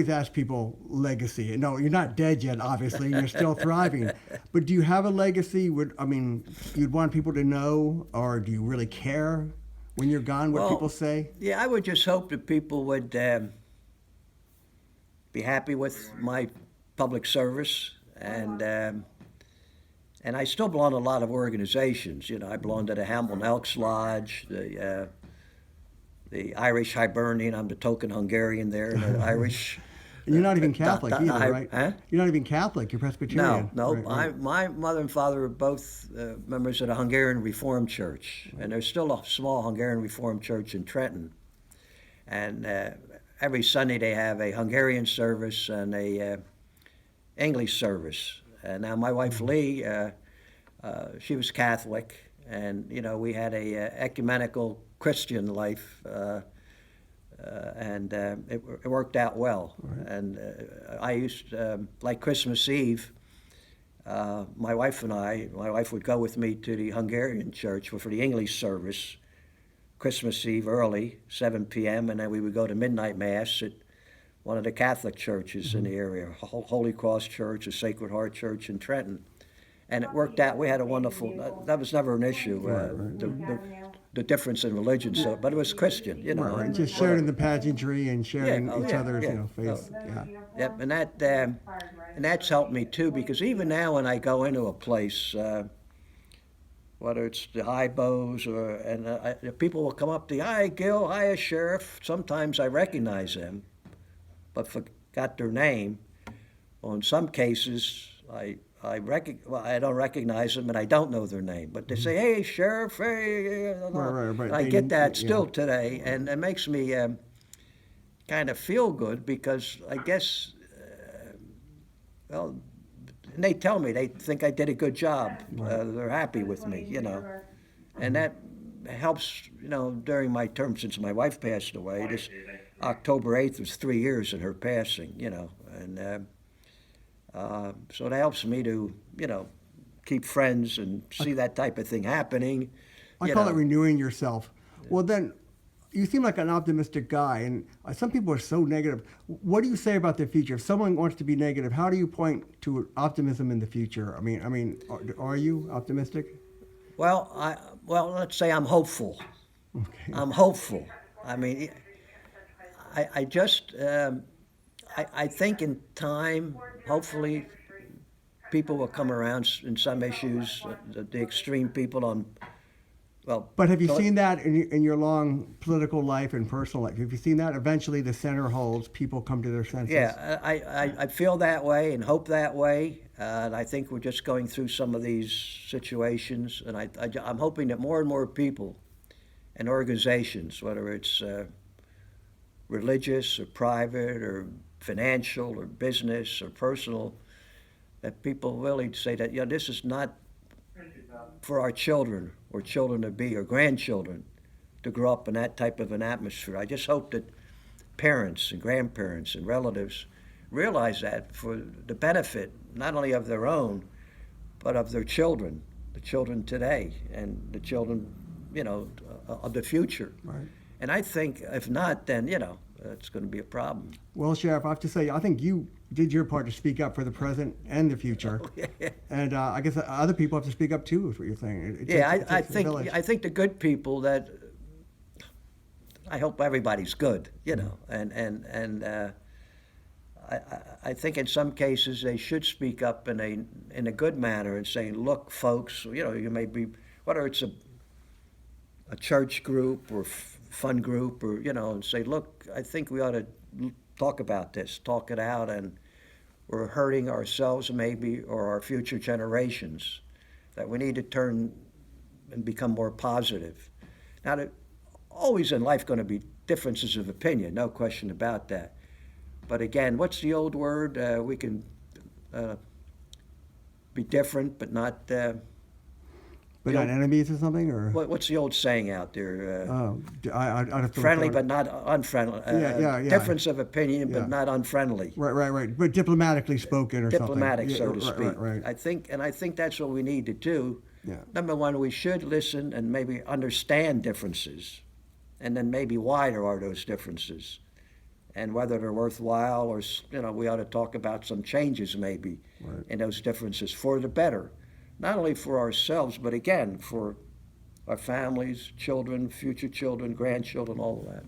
always ask people legacy. No, you're not dead yet, obviously. You're still thriving. But do you have a legacy? You'd want people to know, or do you really care when you're gone what people say? Yeah, I would just hope that people would be happy with my public service, and I still belong to a lot of organizations. You know, I belong to the Hamilton Elks Lodge, the Irish Hibernian. I'm the token Hungarian there, the Irish. And you're not even Catholic either, right? Huh? You're not even Catholic. You're Presbyterian. No. Right. My mother and father are both members of the Hungarian Reformed Church, and there's still a small Hungarian Reformed Church in Trenton. And every Sunday they have a Hungarian service and a English service. And now my wife Lee, she was Catholic, and you know we had a ecumenical Christian life. And it worked out well. Right. And I used, like Christmas Eve, my wife would go with me to the Hungarian church for the English service, Christmas Eve early, 7 p.m., and then we would go to midnight mass at one of the Catholic churches in the area, Holy Cross Church, the Sacred Heart Church in Trenton. And it worked out. We had a wonderful, that was never an issue. The difference in religion, but it was Christian, you know. Right. Just sharing the pageantry and sharing each other's, faith. Yep, and that's helped me too, because even now when I go into a place, whether it's the High Bows people will come up to, "Hi, Gil, hi, Sheriff." Sometimes I recognize them, but forgot their name. Well, in some cases, I don't recognize them and I don't know their name, but they say, "Hey, Sheriff, hey." Right. I get that still today, and it makes me kind of feel good because I guess, and they tell me they think I did a good job. Right. They're happy with me, you know, and that helps, you know, during my term since my wife passed away. This October 8th was 3 years in her passing, you know, and so it helps me to, you know, keep friends and see that type of thing happening. I call it renewing yourself. Well, then, you seem like an optimistic guy, and some people are so negative. What do you say about the future? If someone wants to be negative, how do you point to optimism in the future? I mean, are you optimistic? Well, let's say I'm hopeful. Okay. I'm hopeful. I mean, I just. I think in time, hopefully, people will come around in some issues, the extreme people on, well. But have you seen that in your long political life and personal life? Have you seen that? Eventually the center holds, people come to their senses. Yeah, I feel that way and hope that way. And I think we're just going through some of these situations. And I'm hoping that more and more people and organizations, whether it's religious or private or financial or business or personal, that people really say that, you know, this is not for our children or children to be or grandchildren to grow up in that type of an atmosphere. I just hope that parents and grandparents and relatives realize that for the benefit not only of their own but of their children, the children today and the children, you know, of the future. Right. And I think if not, then, you know, it's going to be a problem. Well, Sheriff, I have to say, I think you did your part to speak up for the present and the future. And I guess other people have to speak up too, is what you're saying. I think the good people that, I hope everybody's good, you know, and I think in some cases they should speak up in a good manner and say, "Look, folks, you know, you may be, whether it's a church group or fun group, or, you know, and say, look, I think we ought to talk about this, talk it out, and we're hurting ourselves maybe or our future generations, that we need to turn and become more positive." Now, there's always in life going to be differences of opinion, no question about that. But again, what's the old word? We can be different but not... But not enemies or something, or what's the old saying out there? I'd have to friendly but not unfriendly. Difference of opinion but not unfriendly. Right. But diplomatically spoken, or diplomatic, something. so to speak. Right. I think that's what we need to do. Yeah. Number one, we should listen and maybe understand differences, and then maybe why there are those differences, and whether they're worthwhile, or we ought to talk about some changes maybe Right. in those differences for the better, not only for ourselves, but again for our families, children, future children, grandchildren, all of that.